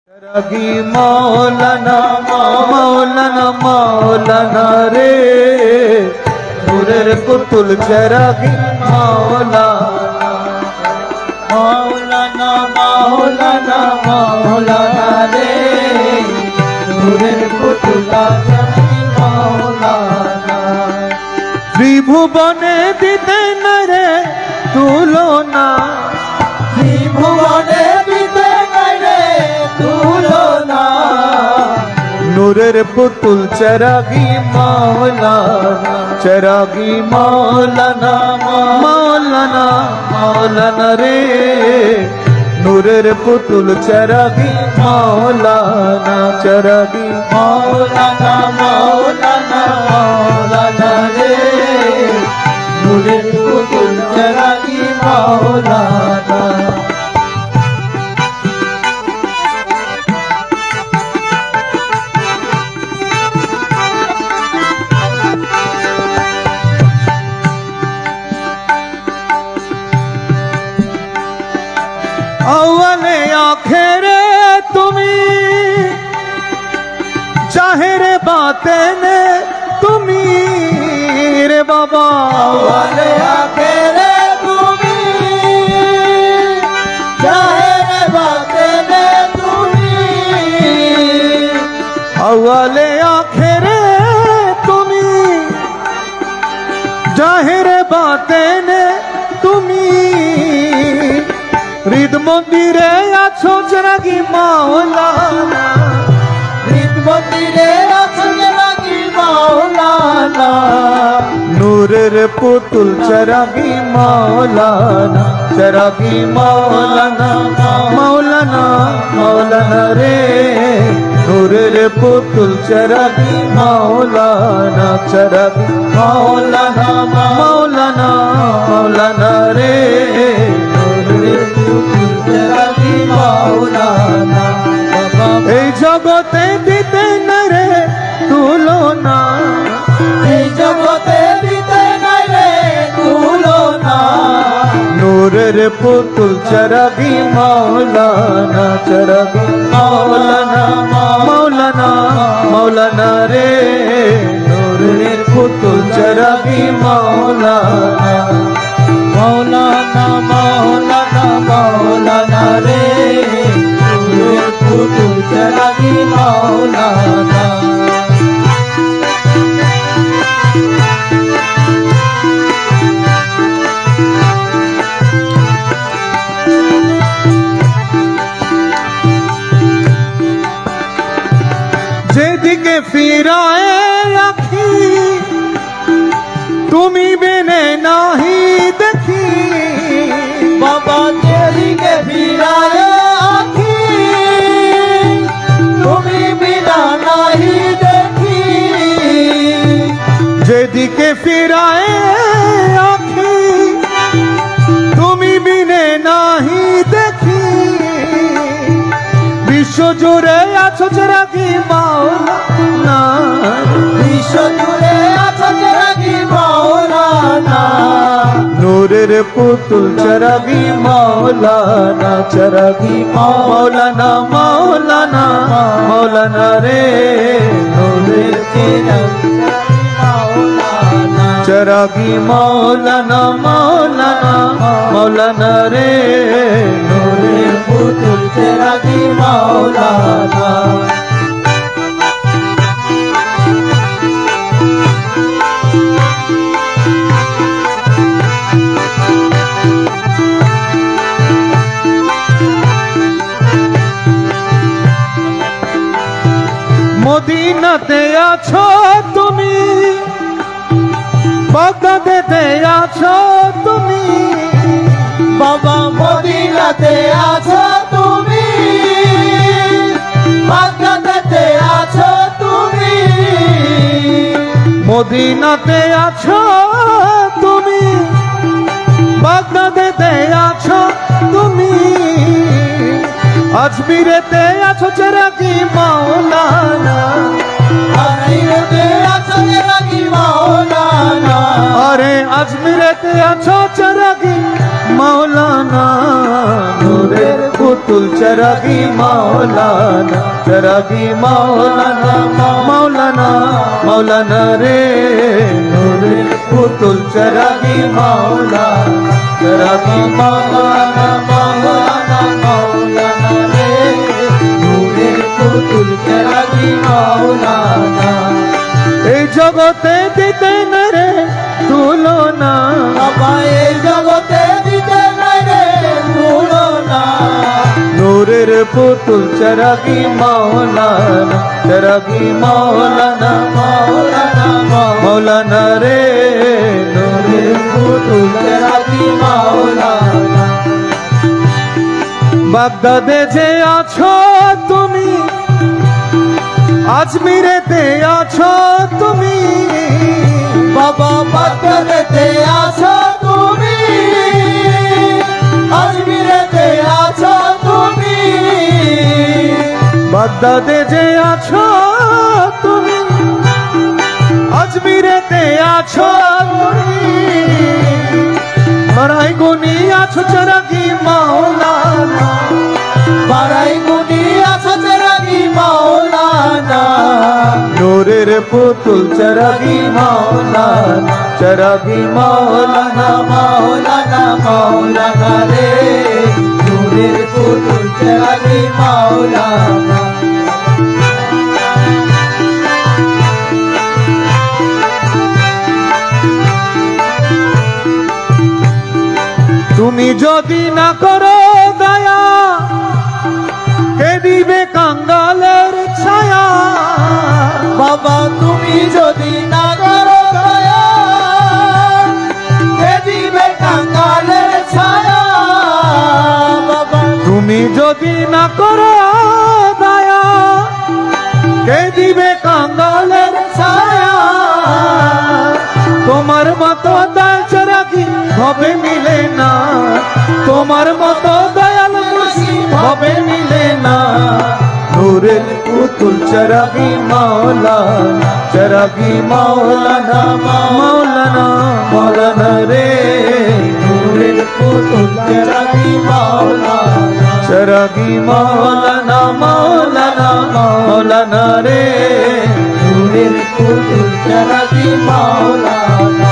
चरागी मौलाना मौलाना मौलाना रे नूरेर पुतुल चरागी मौलाना मौलाना मौलाना मौलाना रे नूरेर पुतुल चरागी मौलाना त्रिभुवने दिते न रे तुलना त्रिभुवने नूरेर पुतुल चरागी मौलाना चरागी मौलाना मौलाना मौलाना रे नूरेर पुतुल चरागी मौलाना चरागी मौलाना मौलाना मौलाना रे नूरेर पुतुल चरागी मौलाना अव्वले आखिरे तुमी जाहिरे बातेने तुमी रे बाबा अव्वले आखिरे तुमी जाहिरे बातेने तुमी अव्वले आखिरे तुमी जाहिरे बातेने तुमी हृद मंदिरे आछो चरागी मौलाना हृद मंदिरे आछो चरागी मौलाना नूरेर पुतुल चरागी मौलाना चरागी मौलाना मौलाना मौलाना रे नूरेर पुतुल चरागी मौलाना चरागी मौलाना मौलाना मौलाना रे जगते दीते न रे तुलना जगते दीते न रे तुलना नूरेर पुतुल चरागी मौलाना चरागी मौलाना मौलाना मौलाना रे नूरेर पुतुल चरागी मौलाना मौलाना मौलाना मौलाना रे नूरेर पुतुल चरागी मौलाना जेदिके फिराए आखी तुमी बिने नाही देखी बाबा जेदिके फिराए आखी तुमी बिना नाही देखी जेदिके फिराए आखी तुमी बिने नाही देखी विश्व जुड़े आछो चरागी मौलाना विश्व जुड़े आछो चरागी मौलाना नूरेर पुतुल चरागी मौलाना चरागी मौलाना मौलाना मौलाना रे नूरेर चरागी मौलाना मौलाना मौलाना रे नूरेर पुतुल चरागी मौलाना मदीनाते आछो तुमी बागदादेते आछो तुमी बाबा मदीनाते आछो तुमी बागदादेते आछो तुमी मदीनाते आछो तुमी बागदादेते आछो तुमी अजमीरेते आछो चरागी मौलाना अजमीरेते आछो चरागी मौलाना अरे अजमीरेते आछो चरागी मौलाना नूरेर पुतुल पुतुल चरागी मौलाना, चरागी मौलाना मौलाना मौलाना रे नूरेर पुतुल चरागी मौलाना, चरागी मौलाना मौलाना मौलाना रे नूरेर पुतुल चरागी मौलाना। এই জগতে দিতে না রে তুলনা, বাবা এই জগতে দিতে না রে তুলনা, নূরের পুতুল চরাগি মৌলানা, চরাগি মৌলানা মৌলানা মৌলানা রে নূরের পুতুল চরাগি মৌলানা। বাগদাদে যে আছো তুমি, আজমিরেতে আছো তুমি, বাবা বাগদাদেতে আছো তুমি, আজমিরেতে আছো তুমি, বাগদাদে যে আছো তুমি, আজমিরেতে আছো তুমি, বারাই গুনি আছো চরাগি মৌলানা, বারাই গুনি আছো চরাগি মৌলানা, নূরের পুতুল চরাগি মৌলানা, চরাগি মৌলানা মৌলানা মৌলানা রে নূরের পুতুল চরাগি মৌলানা। তুমি যদি না করো দয়া, কে দিবে কাঙ্গালের ছায়া, বাবা তুমি যদি না করো দয়া, কে দিবে কাঙ্গালের ছায়া, বাবা তুমি যদি না করো দয়া, কে দিবে কাঙ্গালের ছায়া, তোমার মতো দয়াল চরাগি ভবে মিলে না, তোমার মতো দয়াল মুর্শিদ ভবে মিলে না, নূরের পুতুল চরাগি মৌলানা, চরাগি মৌলানা মৌলানা মৌলানা রে নূরের পুতুল চরাগি মৌলানা, চরাগি মৌলানা মৌলানা মৌলানা রে নূরের পুতুল চরাগি মৌলানা।